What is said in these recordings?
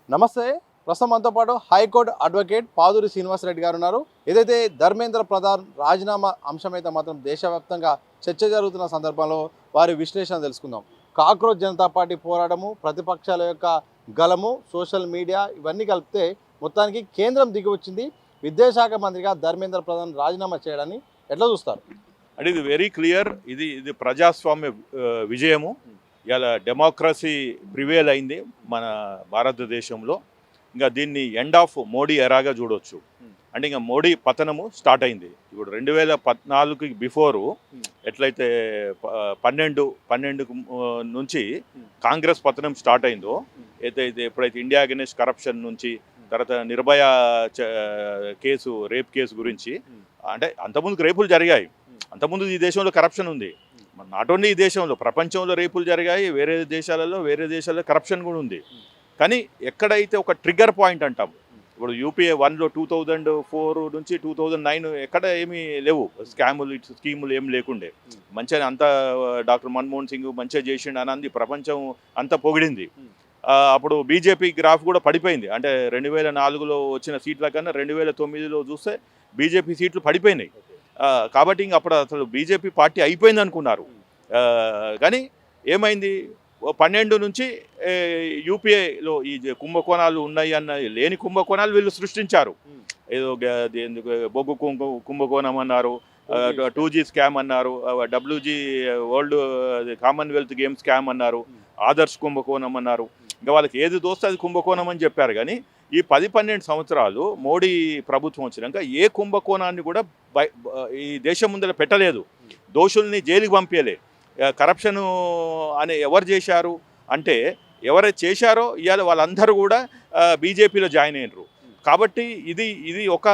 నమస్తే. ప్రస్తుతం మనతో పాటు హైకోర్టు అడ్వకేట్ పాదూరి శ్రీనివాసరెడ్డి గారు ఉన్నారు. ఏదైతే ధర్మేంద్ర ప్రధాన్ రాజీనామా అంశమైతే మాత్రం దేశవ్యాప్తంగా చర్చ జరుగుతున్న సందర్భంలో వారి విశ్లేషణ తెలుసుకుందాం. కాక్రోచ్ జనతా పార్టీ పోరాటము, ప్రతిపక్షాల యొక్క గలము, సోషల్ మీడియా ఇవన్నీ కలిపితే మొత్తానికి కేంద్రం దిగి వచ్చింది. విద్యాశాఖ మంత్రిగా ధర్మేంద్ర ప్రధాన్ రాజీనామా చేయడాన్ని ఎట్లా చూస్తారు? అంటే ఇది వెరీ క్లియర్. ఇది ప్రజాస్వామ్య విజయము. ఇలా డెమోక్రసీ ప్రివేల్ అయింది మన భారతదేశంలో. ఇంకా దీన్ని ఎండ్ ఆఫ్ మోడీ ఎరాగా చూడవచ్చు. అంటే ఇంకా మోడీ పతనము స్టార్ట్ అయింది. ఇప్పుడు 2014కి బిఫోరు ఎట్లయితే 12 నుంచి కాంగ్రెస్ పతనం స్టార్ట్ అయిందో, అయితే ఎప్పుడైతే ఇండియా అగెన్స్ట్ కరప్షన్ నుంచి, తర్వాత నిర్భయ కేసు, రేప్ కేసు గురించి, అంటే అంతకుముందుకు రేపులు జరిగాయి. అంతకుముందు ఈ దేశంలో కరప్షన్ ఉంది. నాట్ ఓన్లీ ఈ దేశంలో, ప్రపంచంలో రేపులు జరిగాయి. వేరే దేశాలలో కరప్షన్ కూడా ఉంది. కానీ ఎక్కడైతే ఒక ట్రిగ్గర్ పాయింట్ అంటాం, ఇప్పుడు యూపీఏ 1లో 2004 నుంచి 2009 ఎక్కడ ఏమీ లేవు స్కీములు ఏం లేకుండే. మంచిగా అంతా డాక్టర్ మన్మోహన్ సింగ్ మంచిగా చేసిండు అని అంది ప్రపంచం అంతా పొగిడింది. అప్పుడు బీజేపీ గ్రాఫ్ కూడా పడిపోయింది. అంటే 2004లో వచ్చిన సీట్ల కన్నా 2009లో చూస్తే బీజేపీ సీట్లు పడిపోయినాయి. కాబట్టి ఇంక అప్పుడు అసలు బీజేపీ పార్టీ అయిపోయింది అనుకున్నారు. కానీ ఏమైంది, 12 నుంచి యూపీఏలో ఈ కుంభకోణాలు ఉన్నాయి లేని కుంభకోణాలు వీళ్ళు సృష్టించారు. ఏదో బొగ్గు కుంభకోణం అన్నారు, 2G స్కామ్ అన్నారు, WG world Commonwealth games scam అన్నారు, ఆదర్శ్ కుంభకోణం అన్నారు. ఇంకా వాళ్ళకి ఏది దోస్తే అది కుంభకోణం అని చెప్పారు. కానీ ఈ 10-12 సంవత్సరాలు మోడీ ప్రభుత్వం వచ్చినాక ఏ కుంభకోణాన్ని కూడా ఈ దేశం ముందర పెట్టలేదు. దోషుల్ని జైలుకి పంపించలే. కరప్షను అని ఎవరు చేశారు అంటే, ఎవరైతే చేశారో ఇవాళ వాళ్ళందరూ కూడా బీజేపీలో జాయిన్ అయినరు. కాబట్టి ఇది ఒక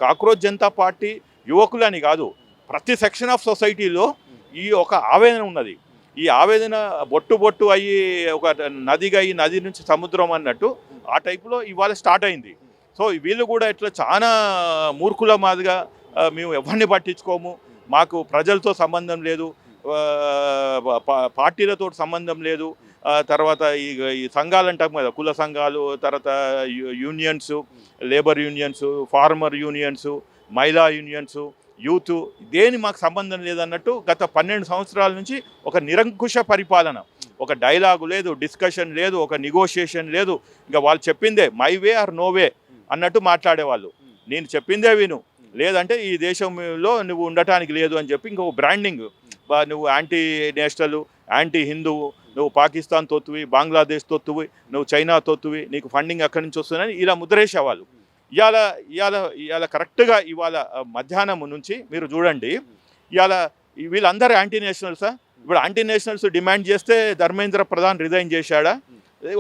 కాక్రోచ్ జనతా పార్టీ యువకులని కాదు, ప్రతి సెక్షన్ ఆఫ్ సొసైటీలో ఈ ఒక ఆవేదన ఉన్నది. ఈ ఆవేదన బొట్టు అయ్యి ఒక నదిగా ఈ నది నుంచి సముద్రం అన్నట్టు ఆ టైపులో ఇవాళ స్టార్ట్ అయింది. సో వీళ్ళు కూడా ఇట్లా చాలా మూర్ఖుల మాదిగా మేము ఎవరిని పట్టించుకోము, మాకు ప్రజలతో సంబంధం లేదు, పార్టీలతో సంబంధం లేదు, తర్వాత ఈ సంఘాలు అంటాం కదా, కుల సంఘాలు, తర్వాత unions, labour unions, farmer unions, మహిళా యూనియన్స్, యూత్, దేని మాకు సంబంధం లేదన్నట్టు గత 12 సంవత్సరాల నుంచి ఒక నిరంకుశ పరిపాలన. ఒక డైలాగు లేదు, డిస్కషన్ లేదు, ఒక నెగోషియేషన్ లేదు. ఇంకా వాళ్ళు చెప్పిందే my way or no way అన్నట్టు మాట్లాడేవాళ్ళు. నేను చెప్పిందే విను, లేదంటే ఈ దేశంలో నువ్వు ఉండటానికి లేదు అని చెప్పి ఇంకొక బ్రాండింగ్. నువ్వు యాంటీ నేషనల్, యాంటీ హిందువు, నువ్వు పాకిస్తాన్ తొత్తువి, బంగ్లాదేశ్ తొత్తువి, నువ్వు చైనా తొత్తువి, నీకు ఫండింగ్ అక్కడి నుంచి వస్తుందని ఇలా ముద్రేసేవాళ్ళు. ఇవాళ కరెక్ట్గా ఇవాళ మధ్యాహ్నం నుంచి మీరు చూడండి, ఇవాళ వీళ్ళందరూ యాంటీ నేషనల్సా? ఇప్పుడు యాంటీ నేషనల్స్ డిమాండ్ చేస్తే ధర్మేంద్ర ప్రధాన్ రిజైన్ చేశాడా?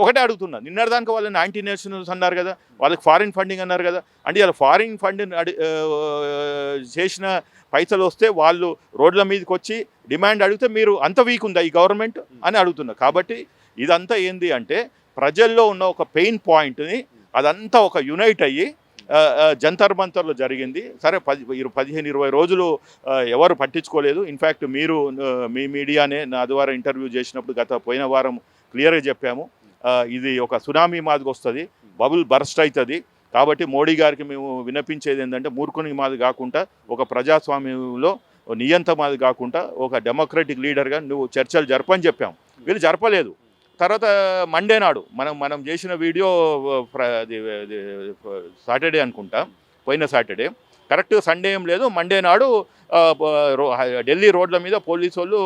ఒకటే అడుగుతున్నా. నిన్నటిదానికి వాళ్ళని యాంటీ నేషనల్స్ అన్నారు కదా, వాళ్ళకి ఫారిన్ ఫండింగ్ అన్నారు కదా. అంటే ఇలా ఫారిన్ ఫండింగ్ చేసిన పైసలు వస్తే వాళ్ళు రోడ్ల మీదకి వచ్చి డిమాండ్ అడిగితే మీరు అంత వీక్ ఉందా ఈ గవర్నమెంట్ అని అడుగుతున్నారు. కాబట్టి ఇదంతా ఏంది అంటే, ప్రజల్లో ఉన్న ఒక పెయిన్ పాయింట్ని అదంతా ఒక యునైట్ అయ్యి జంతర్ మంతర్లో జరిగింది. సరే 15-20 రోజులు ఎవరు పట్టించుకోలేదు. ఇన్ఫ్యాక్ట్ మీరు మీ మీడియానే నా ద్వారా ఇంటర్వ్యూ చేసినప్పుడు పోయిన వారం క్లియర్గా చెప్పాము, ఇది ఒక సునామీ మాదిగా వస్తుంది, బబుల్ బర్స్ట్ అవుతుంది. కాబట్టి మోడీ గారికి మేము విన్నపించేది ఏంటంటే, మూర్ఖుని మాది కాకుండా, ఒక ప్రజాస్వామ్యంలో నియంత మాది కాకుండా, ఒక డెమోక్రటిక్ లీడర్గా నువ్వు చర్చలు జరపని చెప్పాము. వీళ్ళు జరపలేదు. తర్వాత మండే నాడు మనం చేసిన వీడియో సాటర్డే అనుకుంటా, పోయిన సాటర్డే, కరెక్ట్ సండే ఏం లేదు, మండే నాడు ఢిల్లీ రోడ్ల మీద పోలీసు వాళ్ళు,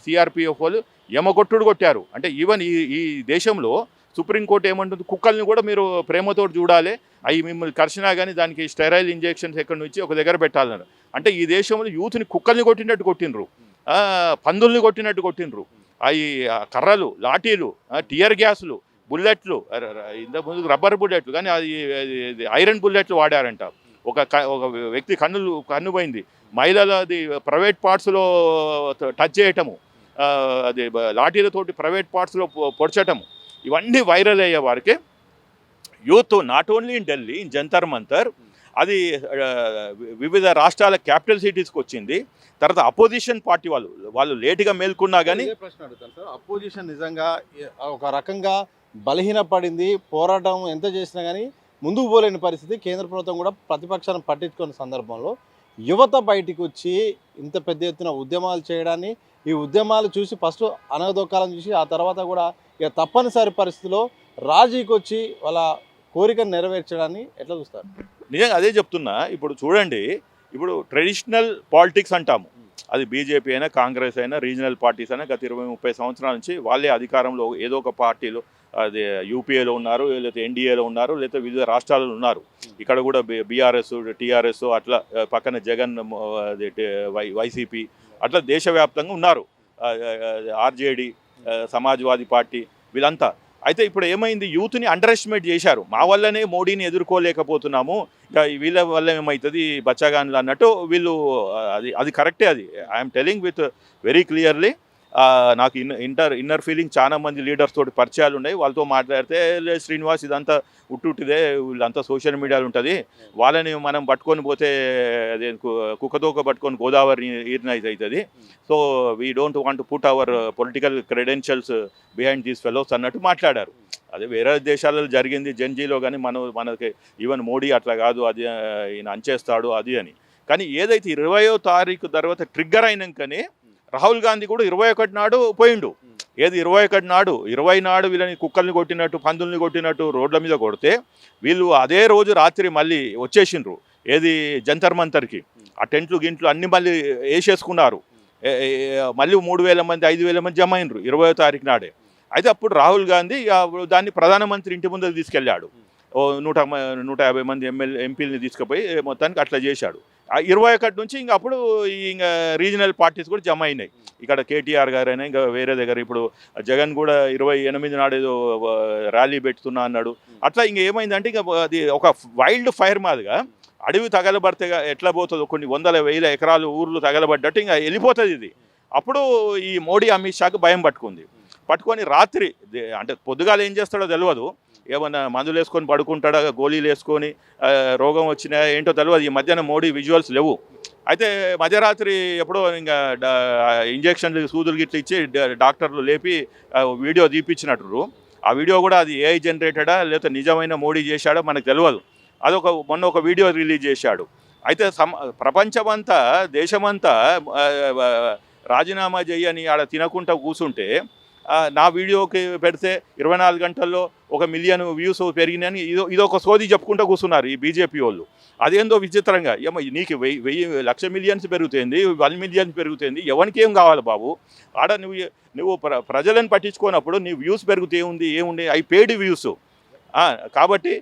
సిఆర్పిఎఫ్ వాళ్ళు యమగొట్టుడు కొట్టారు. అంటే ఈవెన్ ఈ దేశంలో సుప్రీంకోర్టు ఏమంటుంది, కుక్కల్ని కూడా మీరు ప్రేమతో చూడాలి, అవి మిమ్మల్ని కరిచినా కానీ దానికి స్టెరైల్ ఇంజెక్షన్స్ ఎక్కడి నుంచి ఒక దగ్గర పెట్టాలన్నారు. అంటే ఈ దేశంలో యూత్ని కుక్కల్ని కొట్టినట్టు కొట్టినరు, పందుల్ని కొట్టినట్టు కొట్టినరు. అవి కర్రలు, లాఠీలు, టియర్ గ్యాసులు, బుల్లెట్లు, ఇంతకుముందు రబ్బర్ బుల్లెట్లు, కానీ అది ఐరన్ బుల్లెట్లు వాడారంట. ఒక వ్యక్తి కన్ను పోయింది. మహిళలది ప్రైవేట్ పార్ట్స్లో టచ్ చేయటము, అది లాఠీలతోటి ప్రైవేట్ పార్ట్స్లో పొడచటము, ఇవన్నీ వైరల్ అయ్యే వారికి youth not only in Delhi, in Jantar Mantar, అది వివిధ రాష్ట్రాల క్యాపిటల్ సిటీస్కి వచ్చింది. తర్వాత అపోజిషన్ పార్టీ వాళ్ళు లేటుగా మేల్కొన్నా కానీ ప్రశ్న అడుగుతాను సార్. అపోజిషన్ నిజంగా ఒక రకంగా బలహీనపడింది. పోరాటం ఎంత చేసినా కానీ ముందుకు పోలేని పరిస్థితి. కేంద్ర ప్రభుత్వం కూడా ప్రతిపక్షాలను పట్టించుకున్న సందర్భంలో యువత బయటికి వచ్చి ఇంత పెద్ద ఎత్తున ఉద్యమాలు చేయడాన్ని, ఈ ఉద్యమాలు చూసి ఫస్ట్ అనగదొక్కాలని చూసి ఆ తర్వాత కూడా ఇక తప్పనిసరి పరిస్థితిలో రాజీకి వచ్చి వాళ్ళ కోరికను నెరవేర్చడాన్ని ఎట్లా చూస్తారు? నిజంగా అదే చెప్తున్నా. ఇప్పుడు చూడండి, ఇప్పుడు ట్రెడిషనల్ పాలిటిక్స్ అంటాము, అది బీజేపీ అయినా కాంగ్రెస్ అయినా రీజనల్ పార్టీస్ అయినా గత 20-30 సంవత్సరాల నుంచి వాళ్ళే అధికారంలో ఏదో ఒక పార్టీలో, అది యూపీఏలో ఉన్నారు, లేకపోతే ఎన్డీఏలో ఉన్నారు, లేకపోతే వివిధ రాష్ట్రాలలో ఉన్నారు. ఇక్కడ కూడా బీఆర్ఎస్, టీఆర్ఎస్, అట్లా పక్కన జగన్, వైసీపీ, అట్లా దేశవ్యాప్తంగా ఉన్నారు. ఆర్జేడీ, సమాజ్వాదీ పార్టీ, వీళ్ళంతా. అయితే ఇప్పుడు ఏమైంది, యూత్ని అండర్ ఎస్టిమేట్ చేశారు. మా వల్లనే మోడీని ఎదుర్కోలేకపోతున్నాము, ఇంకా వీళ్ళ వల్ల ఏమవుతుంది బచ్చగాన్లు అన్నట్టు వీళ్ళు. అది కరెక్టే. అది I'm telling with very clearly. నాకు ఇన్నర్ ఫీలింగ్, చాలా మంది లీడర్స్ తోటి పరిచయాలు ఉన్నాయి. వాళ్ళతో మాట్లాడితే శ్రీనివాస్ ఇదంతా ఉట్టుదే, వీళ్ళంతా సోషల్ మీడియాలో ఉంటుంది, వాళ్ళని మనం పట్టుకొని పోతే అదే కుక్కతోక పట్టుకొని గోదావరి ఈర్నైజ్ అవుతుంది. So we don't want put our political credentials behind these fellows అన్నట్టు మాట్లాడారు. అదే వేరే దేశాలలో జరిగింది జెన్జీలో, కానీ మనకి ఈవెన్ మోడీ అట్లా కాదు, అది ఈయన అంచేస్తాడు అది అని. కానీ ఏదైతే 20వ తారీఖు తర్వాత ట్రిగ్గర్ అయినాకనే రాహుల్ గాంధీ కూడా 21 నాడు పోయిండు. ఏది 21 నాడు, 20 నాడు వీళ్ళని కుక్కల్ని కొట్టినట్టు, పందుల్ని కొట్టినట్టు రోడ్ల మీద కొడితే వీళ్ళు అదే రోజు రాత్రి మళ్ళీ వచ్చేసిండ్రు. ఏది జంతర్ మంతర్కి ఆ టెంట్లు గింట్లు అన్ని మళ్ళీ వేసేసుకున్నారు. మళ్ళీ 3,000 మంది 5,000 మంది జమ అయినరు 20వ తారీఖు నాడే. అయితే అప్పుడు రాహుల్ గాంధీ దాన్ని ప్రధానమంత్రి ఇంటి ముందుకు తీసుకెళ్ళాడు. 150 మంది ఎంపీలని తీసుకుపోయి మొత్తానికి అట్లా చేశాడు. 21 నుంచి ఇంక అప్పుడు ఇంకా రీజనల్ పార్టీస్ కూడా జమ అయినాయి. ఇక్కడ కేటీఆర్ గారైనా ఇంకా వేరే దగ్గర, ఇప్పుడు జగన్ కూడా 28 నాడు ఏదో ర్యాలీ పెడుతున్నా అన్నాడు. అట్లా ఇంక ఏమైందంటే ఇంకా అది ఒక వైల్డ్ ఫైర్ మాదిగా అడవి తగలబడితే ఎట్లా పోతుందో, కొన్ని 100,000 ఎకరాలు ఊర్లు తగలబడ్డట్టు ఇంకా వెళ్ళిపోతుంది ఇది. అప్పుడు ఈ మోడీ అమిత్ షాకు భయం పట్టుకొని రాత్రి, అంటే పొద్దుగాలు ఏం చేస్తాడో తెలియదు, ఏమన్నా మందులు వేసుకొని పడుకుంటాడా, గోళీలు వేసుకొని రోగం వచ్చినా ఏంటో తెలియదు. ఈ మధ్యాహ్నం మోడీ విజువల్స్ లేవు. అయితే మధ్యరాత్రి ఎప్పుడో ఇంకా ఇంజక్షన్లు సూదులు గిట్లు ఇచ్చి డాక్టర్లు లేపి వీడియో తీపిచ్చినట్టు. ఆ వీడియో కూడా అది ఏఐ జనరేటెడా లేకపోతే నిజమైన మోడీ చేశాడో మనకు తెలియదు. మొన్న ఒక వీడియో రిలీజ్ చేశాడు. అయితే ప్రపంచమంతా, దేశమంతా రాజీనామా చేయని ఆడ తినకుండా కూర్చుంటే నా వీడియోకి పెడితే 24 గంటల్లో 1 మిలియన్ వ్యూస్ పెరిగినాయని ఇదొక సోది చెప్పుకుంటూ కూర్చున్నారు ఈ బీజేపీ వాళ్ళు. అదేందో విచిత్రంగా, ఏమో నీకు 1,00,000 మిలియన్స్ పెరుగుతుంది, 1 మిలియన్ పెరుగుతుంది, ఎవరికి ఏం కావాలి బాబు? ఆడ నువ్వు ప్రజలను పట్టించుకోనప్పుడు నీ వ్యూస్ పెరిగితే ఏముంది అవి పెయిడ్ వ్యూస్. కాబట్టి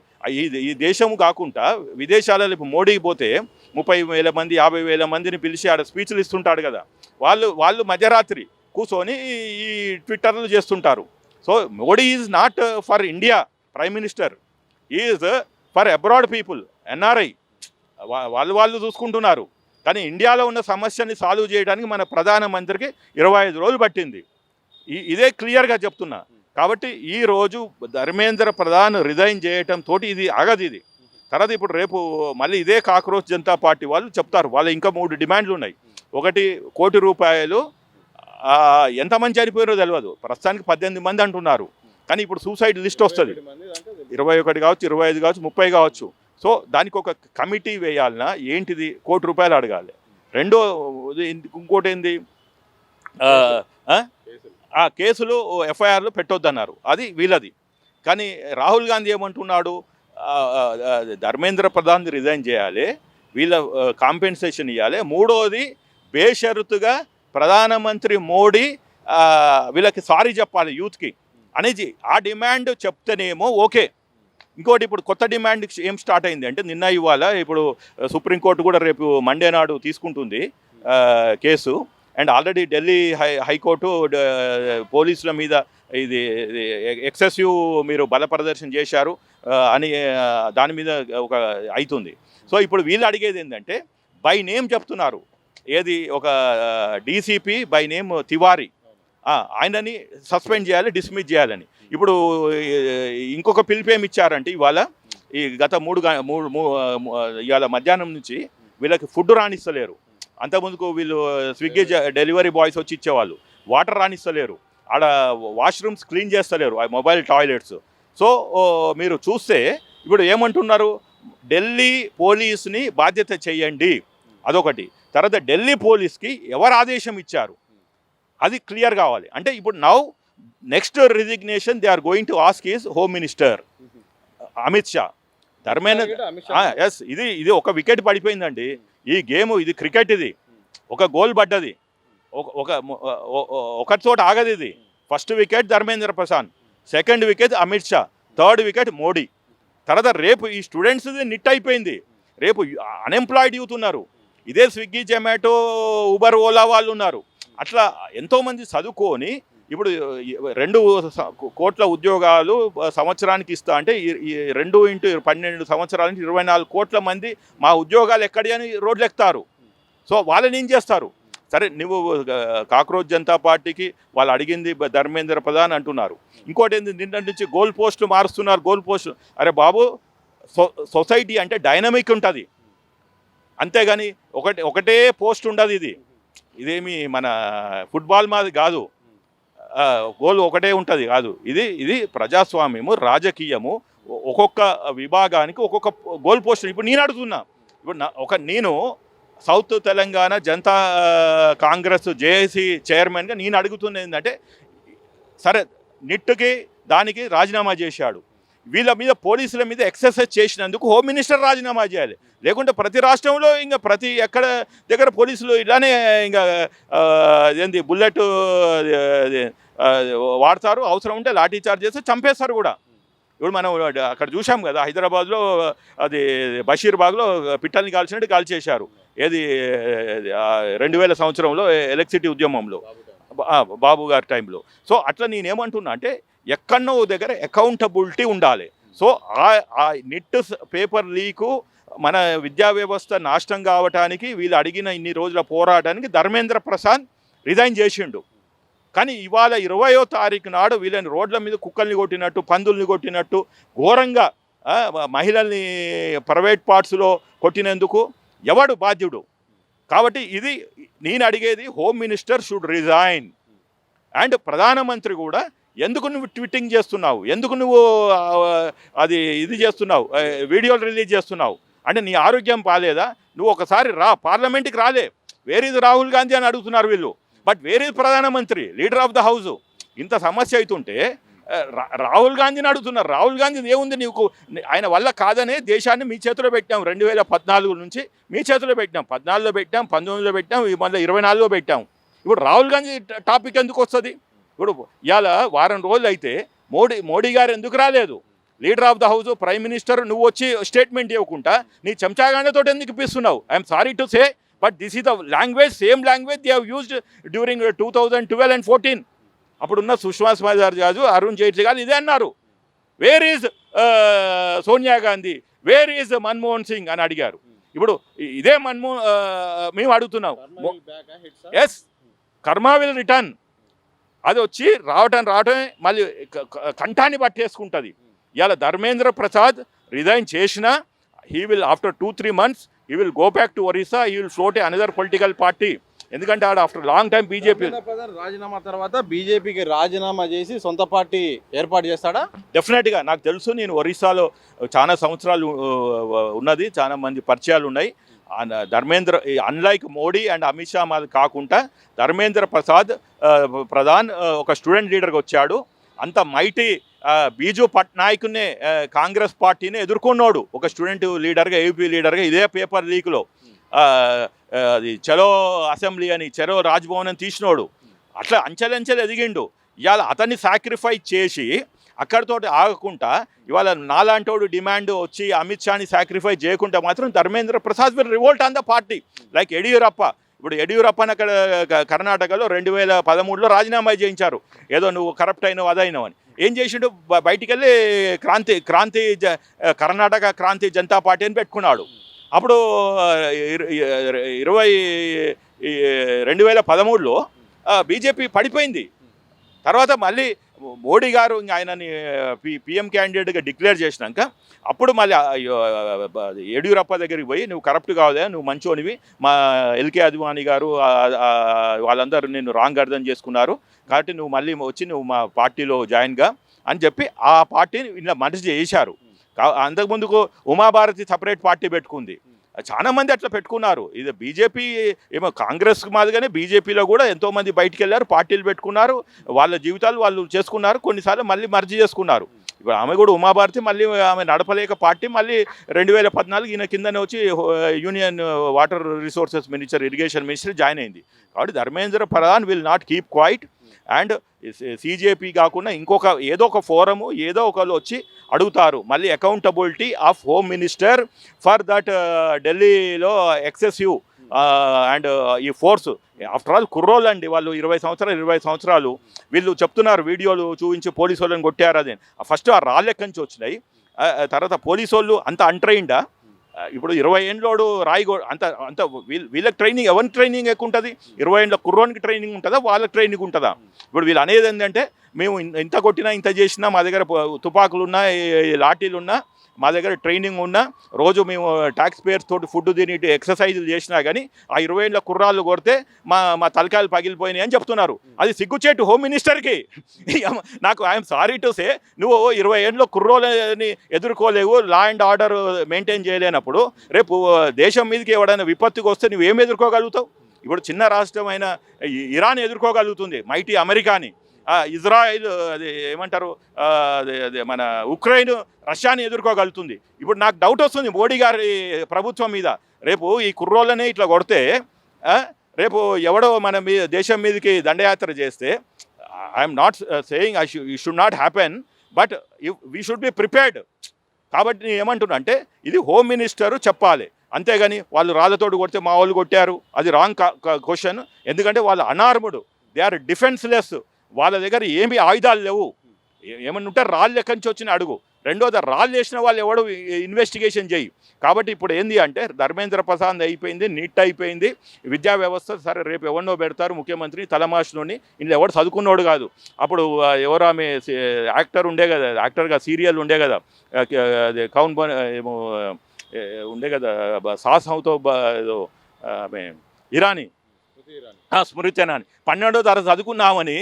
ఈ దేశం కాకుండా విదేశాలలో ఇప్పుడు మోడీకి పోతే 30,000 మంది 50,000 మందిని పిలిచి ఆడ స్పీచ్లు ఇస్తుంటాడు కదా, వాళ్ళు మధ్యరాత్రి కూర్చొని ఈ ట్విట్టర్లు చేస్తుంటారు. So Modi is not for India prime minister, is for abroad people, NRI. వాళ్ళు చూసుకుంటున్నారు. కానీ ఇండియాలో ఉన్న సమస్యని సాల్వ్ చేయడానికి మన ప్రధానమంత్రికి 25 రోజులు పట్టింది. ఇదే క్లియర్గా చెప్తున్నా. కాబట్టి ఈరోజు ధర్మేంద్ర ప్రధాన్ రిజైన్ చేయటం తోటి ఇది ఆగదు. ఇది తర్వాత ఇప్పుడు రేపు మళ్ళీ ఇదే కాక్రోచ్ జనతా పార్టీ వాళ్ళు చెప్తారు, వాళ్ళు ఇంకా 3 డిమాండ్లు ఉన్నాయి. ఒకటి, ₹1 కోటి. ఎంతమంది చనిపోయారో తెలియదు, ప్రస్తుతానికి 18 మంది అంటున్నారు. కానీ ఇప్పుడు సూసైడ్ లిస్ట్ వస్తుంది, 21 కావచ్చు, 25 కావచ్చు, 30 కావచ్చు. సో దానికి ఒక కమిటీ వేయాలన్నా ఏంటిది, ₹1 కోటి అడగాలి. రెండో ఇంకోటి ఏంది, కేసులు ఎఫ్ఐఆర్లు పెట్టొద్దన్నారు, అది వీళ్ళది. కానీ రాహుల్ గాంధీ ఏమంటున్నాడు, ధర్మేంద్ర ప్రధాన్ రిజైన్ చేయాలి, వీళ్ళ కాంపెన్సేషన్ ఇవ్వాలి. మూడోది, బేషరతుగా ప్రధానమంత్రి మోడీ వీళ్ళకి సారీ చెప్పాలి యూత్కి అనేది. ఆ డిమాండ్ చెప్తేనేమో ఓకే. ఇంకోటి, ఇప్పుడు కొత్త డిమాండ్ ఏం స్టార్ట్ అయింది అంటే, నిన్న ఇవాళ ఇప్పుడు సుప్రీంకోర్టు కూడా రేపు మండే నాడు తీసుకుంటుంది case. And already Delhi high court పోలీసుల మీద ఇది ఎక్సెసివ్ మీరు బల ప్రదర్శన చేశారు అని దాని మీద ఒక అవుతుంది. సో ఇప్పుడు వీళ్ళు అడిగేది ఏంటంటే, బై నేమ్ చెప్తున్నారు. ఏది, ఒక డీసీపీ బై నేమ్ తివారీ, ఆయనని సస్పెండ్ చేయాలి, డిస్మిస్ చేయాలని. ఇప్పుడు ఇంకొక పిలిపేమి ఇచ్చారంటే, ఇవాళ ఈ గత ఇవాళ మధ్యాహ్నం నుంచి వీళ్ళకి ఫుడ్ రాణిస్తలేరు. అంతకుముందుకు వీళ్ళు స్విగ్గీ డెలివరీ బాయ్స్ వచ్చి ఇచ్చేవాళ్ళు, వాటర్ రాణిస్తలేరు, ఆడ వాష్రూమ్స్ క్లీన్ చేస్తలేరు, మొబైల్ టాయిలెట్స్. సో మీరు చూస్తే ఇప్పుడు ఏమంటున్నారు, ఢిల్లీ పోలీస్ని బాధ్యత చేయండి, అదొకటి. తర్వాత ఢిల్లీ పోలీస్కి ఎవరు ఆదేశం ఇచ్చారు అది క్లియర్ కావాలి. అంటే ఇప్పుడు now next resignation they are going to ask is home minister Amit Shah. Yes, ఇది ఒక వికెట్ పడిపోయిందండి ఈ గేమ్. ఇది క్రికెట్, ఇది ఒక గోల్ పడ్డది, ఒక చోట ఆగదు ఇది. First wicket Dharmendra Prasad, second wicket Amit Shah, third wicket Modi. తర్వాత రేపు ఈ స్టూడెంట్స్ది నిట్ అయిపోయింది, రేపు అన్ఎంప్లాయిడ్ యూత్ ఉన్నారు, ఇదే స్విగ్గీ జొమాటో ఉబర్ ఓలా వాళ్ళు ఉన్నారు. అట్లా ఎంతోమంది చదువుకొని ఇప్పుడు 2 కోట్ల ఉద్యోగాలు సంవత్సరానికి ఇస్తా అంటే 2 × 12 సంవత్సరాల నుంచి 24 కోట్ల మంది మా ఉద్యోగాలు ఎక్కడి అని రోడ్లు ఎక్కుతారు. సో వాళ్ళని ఏం చేస్తారు? సరే, నువ్వు కాక్రోచ్ జనతా పార్టీకి వాళ్ళు అడిగింది ధర్మేంద్ర ప్రధాన్ అంటున్నారు. ఇంకోటి ఏంది, నిన్న నుంచి గోల్ పోస్టులు మారుస్తున్నారు, గోల్ పోస్టులు. అరే బాబు, సొసైటీ అంటే డైనమిక్ ఉంటుంది, అంతేగాని ఒకటే పోస్ట్ ఉండదు. ఇదేమి మన ఫుట్బాల్ మాది కాదు, గోల్ ఒకటే ఉంటుంది కాదు. ఇది ప్రజాస్వామ్యము, రాజకీయము. ఒక్కొక్క విభాగానికి ఒక్కొక్క గోల్ పోస్ట్. ఇప్పుడు నేను అడుగుతున్నా, ఇప్పుడు నేను సౌత్ తెలంగాణ జనతా కాంగ్రెస్ జేఏసీ చైర్మన్గా నేను అడుగుతున్నది ఏంటంటే, సరే నిట్టుకి దానికి రాజీనామా చేశాడు, వీళ్ళ మీద పోలీసుల మీద ఎక్సర్సైజ్ చేసినందుకు హోమ్ మినిస్టర్ రాజీనామా చేయాలి. లేకుంటే ప్రతి రాష్ట్రంలో ఇంకా ప్రతి ఎక్కడ దగ్గర పోలీసులు ఇలానే ఇంకా ఏంది బుల్లెట్ వాడతారు, అవసరం ఉంటే లాఠీ చార్జ్ చేస్తే చంపేస్తారు కూడా. ఇప్పుడు మనం అక్కడ చూసాం కదా, హైదరాబాద్లో అది బషీర్బాగ్లో పిట్టల్ని కాల్చినట్టు కాల్చేశారు. ఏది 2000 సంవత్సరంలో ఎలక్ట్రిసిటీ ఉద్యమంలో, బాబు గారి టైంలో. సో అట్లా నేనేమంటున్నా అంటే, ఎక్కడో దగ్గర అకౌంటబిలిటీ ఉండాలి. సో ఆ నిట్ పేపర్ లీకు మన విద్యా వ్యవస్థ నాశనం కావటానికి వీళ్ళు అడిగిన ఇన్ని రోజుల పోరాటానికి ధర్మేంద్ర ప్రసాద్ రిజైన్ చేసిండు. కానీ ఇవాళ 20వ తారీఖు నాడు వీళ్ళని రోడ్ల మీద కుక్కల్ని కొట్టినట్టు, పందుల్ని కొట్టినట్టు ఘోరంగా మహిళల్ని ప్రైవేట్ పార్ట్స్లో కొట్టినందుకు ఎవడు బాధ్యుడు? కాబట్టి ఇది నేను అడిగేది, home minister should resign. And ప్రధానమంత్రి కూడా, ఎందుకు నువ్వు ట్వీటింగ్ చేస్తున్నావు, ఎందుకు నువ్వు ఇది చేస్తున్నావు, వీడియోలు రిలీజ్ చేస్తున్నావు? అంటే నీ ఆరోగ్యం బాలేదా? నువ్వు ఒకసారి పార్లమెంట్కి రాలే. వేర్ ఈజ్ రాహుల్ గాంధీ అని అడుగుతున్నారు వీళ్ళు. బట్ వేర్ ఈజ్ ప్రధానమంత్రి, లీడర్ ఆఫ్ ద హౌస్? ఇంత సమస్య అవుతుంటే రాహుల్ గాంధీని అడుగుతున్నారు. రాహుల్ గాంధీ ఏముంది, నీకు ఆయన వల్ల కాదనే దేశాన్ని మీ చేతిలో పెట్టాం. 2014 నుంచి మీ చేతిలో పెట్టాం, 14లో పెట్టాం, 19లో పెట్టాం, మళ్ళీ 24లో పెట్టాం. ఇప్పుడు రాహుల్ గాంధీ టాపిక్ ఎందుకు వస్తుంది? ఇప్పుడు ఇవాళ వారం రోజులు అయితే మోడీ గారు ఎందుకు రాలేదు? Leader of the house, prime minister, నువ్వు వచ్చి స్టేట్మెంట్ ఇవ్వకుండా నీ చెంచాగాండతో ఎందుకు ఇప్పిస్తున్నావు? I'm sorry to say, but this is the language, same language they have used during 2012 and 14. అప్పుడున్న సుష్మా స్వరాజ్ గారు, అరుణ్ జైట్లీ గారు ఇదే అన్నారు. Where is Sonia Gandhi, where is Manmohan Singh అని అడిగారు. ఇప్పుడు ఇదే మేము అడుగుతున్నాం. ఎస్, కర్మ విల్ రిటర్న్. అది వచ్చి రావటమే మళ్ళీ కంఠాన్ని పట్టేసుకుంటుంది. ఇవాళ ధర్మేంద్ర ప్రసాద్ రిజైన్ చేసినా he will after 2-3 months he will go back to Orissa, he will float another political party. ఎందుకంటే ఆడ ఆఫ్టర్ లాంగ్ టైం బీజేపీ రాజీనామా తర్వాత బీజేపీకి రాజీనామా చేసి సొంత పార్టీ ఏర్పాటు చేస్తాడా? డెఫినెట్గా నాకు తెలుసు. నేను ఒరిస్సాలో చాలా సంవత్సరాలు ఉన్నది, చాలా మంది పరిచయాలు ఉన్నాయి. ధర్మేంద్ర, అన్లైక్ మోడీ అండ్ అమిత్ షా మాది కాకుండా ధర్మేంద్ర ప్రధాన్ ఒక స్టూడెంట్ లీడర్గా వచ్చాడు. అంత మైటీ బీజు పట్నాయక్నే కాంగ్రెస్ పార్టీని ఎదుర్కొన్నాడు ఒక స్టూడెంట్ లీడర్గా, ఏపీ లీడర్గా. ఇదే పేపర్ లీక్లో అది చలో అసెంబ్లీ అని, చలో రాజ్భవన్ అని తీసినోడు. అట్లా అంచెలంచెలు ఎదిగిండు. ఇవాళ అతన్ని సాక్రిఫైస్ చేసి అక్కడితో ఆగకుండా ఇవాళ నాలాంటోడు డిమాండ్ వచ్చి అమిత్ షాని సాక్రిఫైస్ చేయకుండా మాత్రం Dharmendra Prasad will revolt on the party like Yediyurappa. ఇప్పుడు యడియూరప్పని అక్కడ కర్ణాటకలో 2013లో రాజీనామా చేయించారు. ఏదో నువ్వు కరప్ట్ అయినావు, అదైనావు అని. ఏం చేసిండు? బయటికి వెళ్ళి కర్ణాటక క్రాంతి జనతా పార్టీ అని పెట్టుకున్నాడు. అప్పుడు 2013లో బీజేపీ పడిపోయింది. తర్వాత మళ్ళీ మోడీ గారు ఆయనని పిఎం క్యాండిడేట్గా డిక్లేర్ చేసినాక అప్పుడు మళ్ళీ యడియూరప్ప దగ్గరికి పోయి, నువ్వు కరప్ట్ కావదా, నువ్వు మంచోనివి, మా ఎల్కే అద్వానీ గారు వాళ్ళందరూ నిన్ను రాంగ్ అర్థం చేసుకున్నారు, కాబట్టి నువ్వు మళ్ళీ వచ్చి నువ్వు మా పార్టీలో జాయిన్గా అని చెప్పి ఆ పార్టీని ఇలా మనిషి చేశారు. అంతకుముందుకు ఉమాభారతి సపరేట్ పార్టీ పెట్టుకుంది. చాలా మంది అట్లా పెట్టుకున్నారు. ఇది బీజేపీ ఏమో కాంగ్రెస్ మాదిరిగానే బీజేపీలో కూడా ఎంతోమంది బయటికి వెళ్ళారు, పార్టీలు పెట్టుకున్నారు, వాళ్ళ జీవితాలు వాళ్ళు చేసుకున్నారు, కొన్నిసార్లు మళ్ళీ మర్జీ చేసుకున్నారు. ఇప్పుడు ఆమె కూడా ఉమాభారతి మళ్ళీ ఆమె నడపలేక పార్టీ మళ్ళీ 2014 ఈయన కిందనే వచ్చి union water resources minister, irrigation minister join అయింది. కాబట్టి Dharmendra Pradhan will not keep quiet. And సీజేపీ కాకుండా ఇంకొక ఏదో ఒక ఫోరము ఏదో ఒకళ్ళు వచ్చి అడుగుతారు మళ్ళీ accountability of home minister for that ఢిల్లీలో ఎక్సెసివ్ అండ్ ఈ ఫోర్స్. ఆఫ్టర్ ఆల్ కుర్రోళ్ళు అండి వాళ్ళు, 20 సంవత్సరాలు వీళ్ళు చెప్తున్నారు, వీడియోలు చూపించి పోలీసు వాళ్ళని కొట్టారు. అదే ఫస్ట్ ఆ రాళ్ళెక్కడి నుంచి వచ్చినాయి, తర్వాత పోలీసు వాళ్ళు అంత అన్ట్రైన్డా? ఇప్పుడు 20 ఏండ్లోడు రాయిగో అంత అంత వీళ్ళకి ట్రైనింగ్, ఎవరికి ట్రైనింగ్ ఎక్కువ ఉంటుంది? 20 ఏండ్ల కుర్రోనికి ట్రైనింగ్ ఉంటుందా, వాళ్ళకి ట్రైనింగ్ ఉంటుందా? ఇప్పుడు వీళ్ళు అనేది ఏంటంటే మేము ఇంత కొట్టినా ఇంత చేసినా మా దగ్గర తుపాకులున్నా లాఠీలున్నా మా దగ్గర ట్రైనింగ్ ఉన్నా రోజు మేము ట్యాక్స్ పేయర్స్ తోటి ఫుడ్ తిని ఎక్సర్సైజులు చేసినా కానీ ఆ 20 ఏళ్ళ కుర్రాళ్ళు కొడితే మా తలకాయలు పగిలిపోయినాయి అని చెప్తున్నారు. అది సిగ్గుచేటు హోమ్ మినిస్టర్కి. నాకు ఐఎమ్ సారీ టు సే, నువ్వు 20 ఏళ్ళలో కుర్రోళ్ళని ఎదుర్కోలేవు, లా అండ్ ఆర్డర్ మెయింటైన్ చేయలేనప్పుడు రేపు దేశం మీదకి ఎవడైనా విపత్తుకు వస్తే నువ్వేం ఎదుర్కోగలుగుతావు? ఇప్పుడు చిన్న రాష్ట్రమైన ఇరాన్ ఎదుర్కోగలుగుతుంది, మైటీ అమెరికాని. ఇజ్రాయిల్ అది ఏమంటారు, అదే మన ఉక్రెయిన్ రష్యాని ఎదుర్కోగలుగుతుంది. ఇప్పుడు నాకు డౌట్ వస్తుంది మోడీ గారి ప్రభుత్వం మీద. రేపు ఈ కుర్రోళ్ళని ఇట్లా కొడితే రేపు ఎవడో మన దేశం మీదకి దండయాత్ర చేస్తే, I'm not saying it should not happen, but we should be prepared. కాబట్టి నేను ఏమంటున్నా అంటే ఇది హోమ్ మినిస్టరు చెప్పాలి, అంతేగాని వాళ్ళు రాళ్ళతోటి కొడితే మా వాళ్ళు కొట్టారు అది రాంగ్ క్వశ్చన్. ఎందుకంటే వాళ్ళు అనార్ముడు, దే ఆర్ డిఫెన్స్లెస్, వాళ్ళ దగ్గర ఏమి ఆయుధాలు లేవు. ఏమన్నా ఉంటే రాళ్ళు ఎక్కడి నుంచి వచ్చిన అడుగు. రెండోది రాళ్ళు వేసిన వాళ్ళు ఎవడు ఇన్వెస్టిగేషన్ చేయి. కాబట్టి ఇప్పుడు ఏంది అంటే ధర్మేంద్ర ప్రసాద్ అయిపోయింది, నీట్ అయిపోయింది విద్యా వ్యవస్థ. సరే రేపు ఎవరినో పెడతారు ముఖ్యమంత్రి తలమాషులోని, ఇంట్లో ఎవడు చదువుకున్నోడు కాదు. అప్పుడు ఎవరు ఆమె యాక్టర్ ఉండే కదా, యాక్టర్గా సీరియల్ ఉండే కదా, అదే కౌన్ ఏమో ఉండే కదా సాహసంతో ఏదో ఆమె ఇరానీ, స్మృతి ఇరానీ 12వ తరగతి చదువుకున్నామని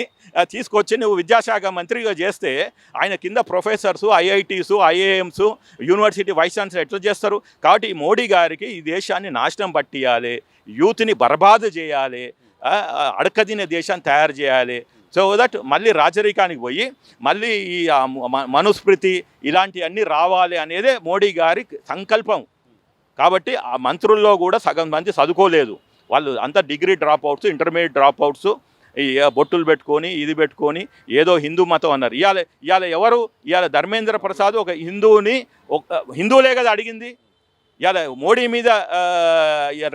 తీసుకొచ్చి నువ్వు విద్యాశాఖ మంత్రిగా చేస్తే ఆయన కింద ప్రొఫెసర్సు, ఐఐటీసు, ఐఏఎంసు, యూనివర్సిటీ వైస్ ఛాన్సలర్ ఎట్లా చేస్తారు? కాబట్టి మోడీ గారికి ఈ దేశాన్ని నాశనం పట్టియాలి, యూత్ని బర్బాదు చేయాలి, అడకదిన దేశాన్ని తయారు చేయాలి. సో దట్ మళ్ళీ రాజరికానికి పోయి మళ్ళీ ఈ మనుస్మృతి ఇలాంటివన్నీ రావాలి అనేదే మోడీ గారి సంకల్పం. కాబట్టి ఆ మంత్రుల్లో కూడా సగం మంది చదువుకోలేదు, వాళ్ళు అంతా degree drop outs, intermediate drop outs, ఈ బొట్టులు పెట్టుకొని ఇది పెట్టుకొని ఏదో హిందూ మతం అన్నారు. ఇవాళ ఎవరు? ఇవాళ ధర్మేంద్ర ప్రసాద్ ఒక హిందువులే కదా అడిగింది. ఇవాళ మోడీ మీద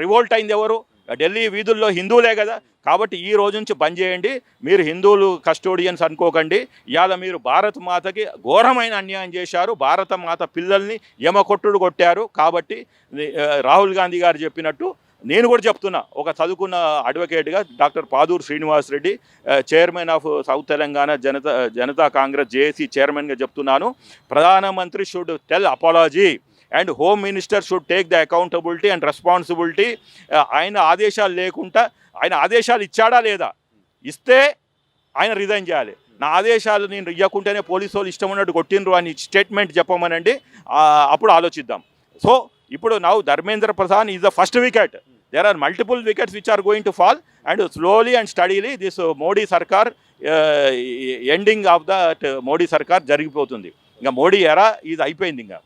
రివోల్ట్ అయింది ఎవరు? ఢిల్లీ వీధుల్లో హిందువులే కదా. కాబట్టి ఈ రోజు నుంచి బంద్ చేయండి, మీరు హిందువులు కస్టోడియన్స్ అనుకోకండి. ఇవాళ మీరు భారత మాతకి ఘోరమైన అన్యాయం చేశారు, భారత మాత పిల్లల్ని యమకొట్టుడు కొట్టారు. కాబట్టి రాహుల్ గాంధీ గారు చెప్పినట్టు నేను కూడా చెప్తున్నా, ఒక చదువుకున్న అడ్వకేట్గా doctor Paduru Srinivas Reddy, chairman of South Telangana Janata Congress JAC చైర్మన్గా చెప్తున్నాను, ప్రధానమంత్రి should tell apology and home minister should take the accountability and responsibility. ఆయన ఆదేశాలు లేకుండా, ఆయన ఆదేశాలు ఇచ్చాడా లేదా? ఇస్తే ఆయన రిజైన్ చేయాలి. నా ఆదేశాలు నేను ఇవ్వకుంటేనే పోలీసు వాళ్ళు ఇష్టం ఉన్నట్టు కొట్టినరు అని స్టేట్మెంట్ చెప్పమనండి, అప్పుడు ఆలోచిద్దాం. సో ఇప్పుడు now Dharmendra Prasad is the first wicket. There are multiple wickets which are going to fall and slowly and steadily this Modi sarkar ending of that Modi సర్కార్ జరిగిపోతుంది. ఇంకా మోడీ ఎరా ఇది అయిపోయింది. ఇంకా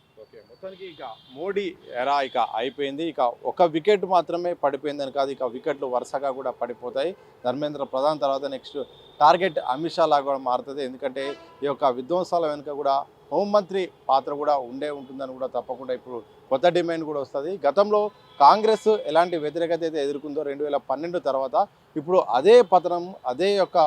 మొత్తానికి ఇక మోడీ ఎరా ఇక అయిపోయింది. ఇక ఒక వికెట్ మాత్రమే పడిపోయిందని కాదు, ఇక వికెట్లు వరుసగా కూడా పడిపోతాయి. ధర్మేంద్ర ప్రధాన్ తర్వాత నెక్స్ట్ టార్గెట్ అమిత్ షా లాగా కూడా మారుతుంది. ఎందుకంటే ఈ యొక్క విధ్వంసాల వెనుక కూడా హోంమంత్రి పాత్ర కూడా ఉంటుందని కూడా తప్పకుండా ఇప్పుడు కొత్త డిమాండ్ కూడా వస్తుంది. గతంలో కాంగ్రెస్ ఎలాంటి వ్యతిరేకత అయితే ఎదుర్కొందో 2012 తర్వాత, ఇప్పుడు అదే పతనం, అదే యొక్క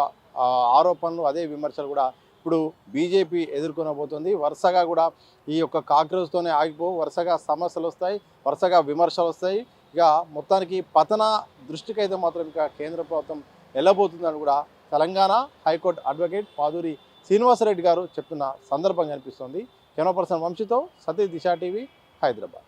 ఆరోపణలు, అదే విమర్శలు కూడా ఇప్పుడు బీజేపీ ఎదుర్కొనబోతుంది. వరుసగా కూడా ఈ యొక్క కాంగ్రెస్తోనే ఆగిపోవు, వరుసగా సమస్యలు వస్తాయి, వరుసగా విమర్శలు వస్తాయి. ఇక మొత్తానికి పతన దృష్టికి అయితే మాత్రం ఇక కేంద్ర ప్రభుత్వం వెళ్ళబోతుందని కూడా తెలంగాణ హైకోర్టు అడ్వకేట్ పాదూరి శ్రీనివాసరెడ్డి గారు చెప్తున్న సందర్భం కనిపిస్తుంది. కెమెరా పర్సన్ వంశీతో సతీష్, దిశా టీవీ, హైదరాబాద్.